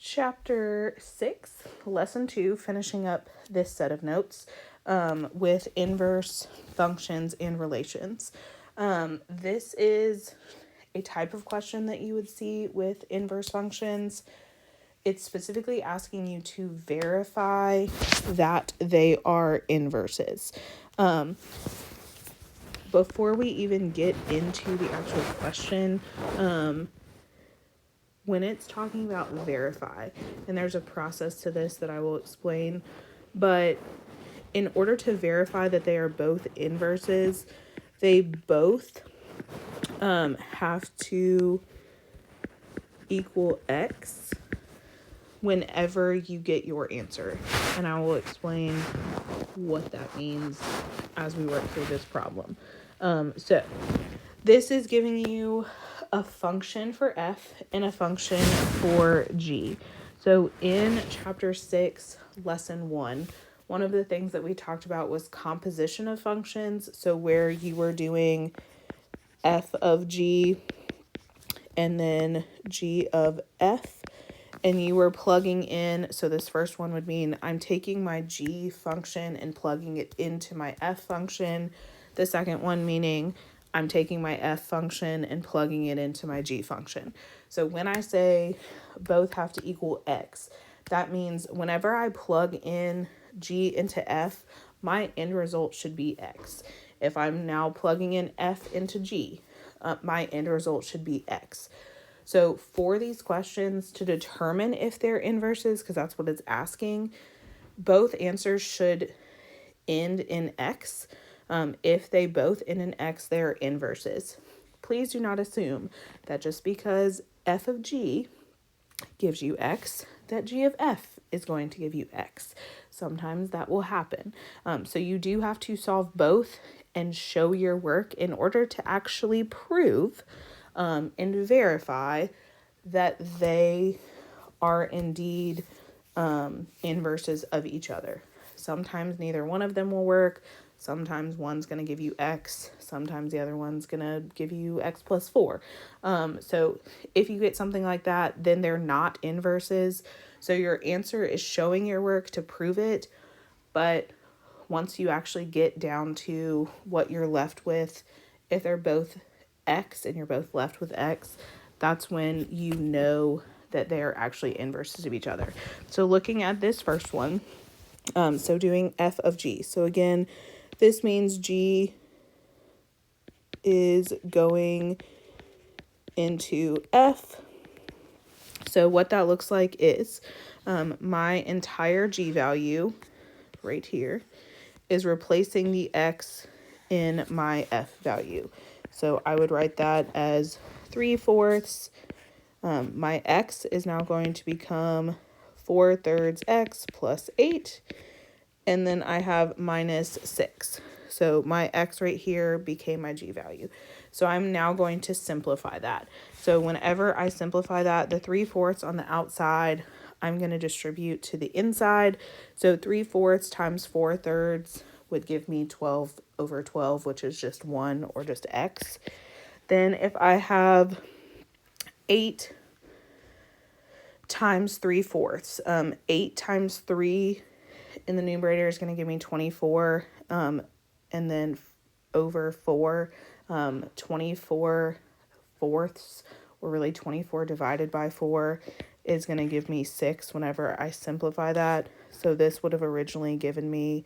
Chapter 6, Lesson 2, finishing up this set of notes with inverse functions and relations. This is a type of question that you would see with inverse functions. It's specifically asking you to verify that they are inverses. Before we even get into the actual question, when it's talking about verify, and there's a process to this that I will explain, but in order to verify that they are both inverses, they both have to equal x whenever you get your answer. And I will explain what that means as we work through this problem. So this is giving you a function for f and a function for g. So in chapter 6, lesson 1, one of the things that we talked about was composition of functions. So where you were doing f of g and then g of f, and you were plugging in. So this first one would mean I'm taking my g function and plugging it into my f function. The second one meaning I'm taking my f function and plugging it into my g function. So when I say both have to equal x, that means whenever I plug in g into f, my end result should be x. If I'm now plugging in f into g, my end result should be x. So for these questions, to determine if they're inverses, because that's what it's asking, both answers should end in x. If they both end in x, they're inverses. Please do not assume that just because f of g gives you x, that g of f is going to give you x. Sometimes that will happen. So you do have to solve both and show your work in order to actually prove and verify that they are indeed inverses of each other. Sometimes neither one of them will work. Sometimes one's going to give you x. Sometimes the other one's going to give you x plus 4. So if you get something like that, then they're not inverses. So your answer is showing your work to prove it. But once you actually get down to what you're left with, if they're both x and you're both left with x, that's when you know that they are actually inverses of each other. So looking at this first one, so doing f of g. So again, this means g is going into f. So what that looks like is my entire g value right here is replacing the x in my f value. So I would write that as 3/4. My x is now going to become 4/3 x plus 8. And then I have minus 6. So my x right here became my g value. So I'm now going to simplify that. So whenever I simplify that, the 3/4 on the outside, I'm going to distribute to the inside. So 3/4 times 4/3 would give me 12/12, which is just 1 or just x. Then if I have 8 times 3/4, 8 times 3 in the numerator is going to give me 24, and then over 4, 24 fourths, or really 24 divided by 4 is going to give me 6 whenever I simplify that. So this would have originally given me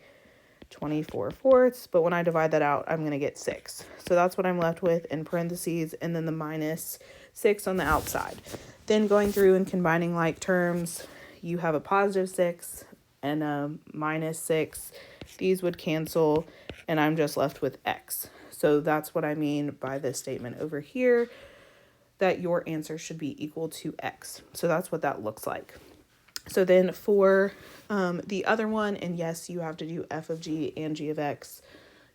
24/4, but when I divide that out, I'm going to get 6. So that's what I'm left with in parentheses, and then the minus 6 on the outside. Then going through and combining like terms, you have a positive 6 and a minus 6. These would cancel, and I'm just left with x. So that's what I mean by this statement over here, that your answer should be equal to x. So that's what that looks like. So then for the other one, and yes, you have to do f of g and g of x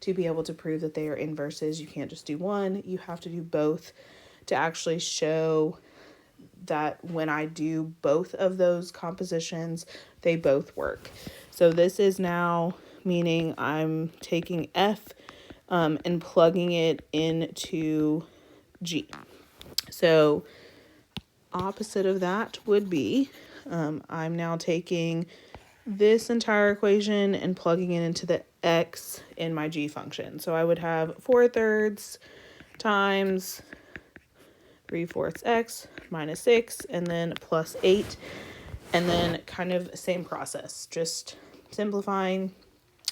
to be able to prove that they are inverses. You can't just do one. You have to do both to actually show that when I do both of those compositions, they both work. So this is now meaning I'm taking f and plugging it into g. So opposite of that would be I'm now taking this entire equation and plugging it into the x in my g function. So I would have 4/3 times 3/4 x minus 6, and then plus 8, and then kind of same process, just simplifying.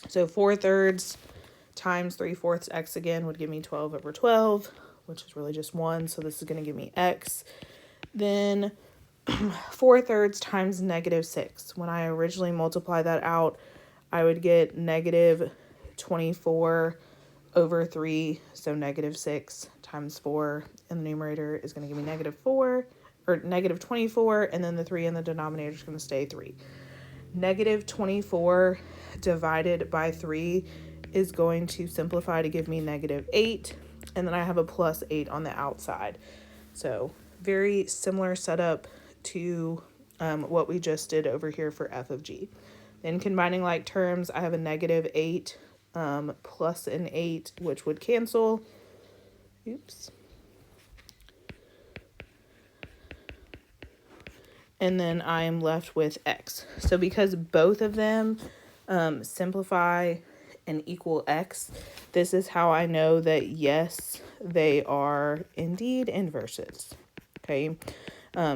So 4/3 times 3/4 x again would give me 12/12, which is really just 1, so this is going to give me x. Then 4/3 times -6. When I originally multiply that out, I would get -24/3. So -6 times 4 in the numerator is going to give me -4, or -24, and then the 3 in the denominator is going to stay 3. -24 divided by 3 is going to simplify to give me -8, and then I have a plus 8 on the outside. So very similar setup to what we just did over here for f of g. Then combining like terms, I have a -8 plus an 8, which would cancel. Oops. And then I am left with x. So because both of them simplify and equal x, this is how I know that yes, they are indeed inverses. Okay.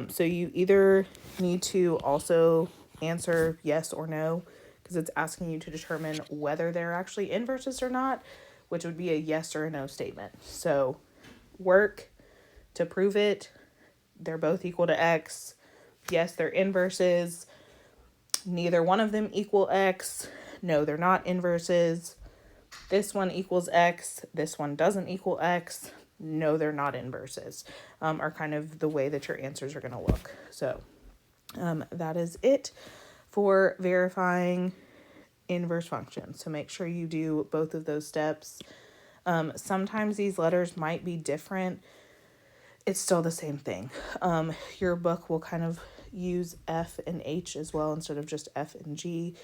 So you either need to also answer yes or no, because it's asking you to determine whether they're actually inverses or not, which would be a yes or a no statement. So work to prove it. They're both equal to x. Yes, they're inverses. Neither one of them equal x. No, they're not inverses. This one equals x. This one doesn't equal x. No, they're not inverses, are kind of the way that your answers are going to look. So that is it for verifying inverse functions. So make sure you do both of those steps. Sometimes these letters might be different. It's still the same thing. Your book will kind of use F and H as well instead of just F and G.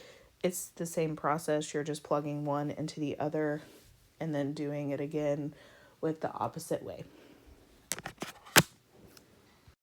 It's the same process. You're just plugging one into the other and then doing it again with the opposite way.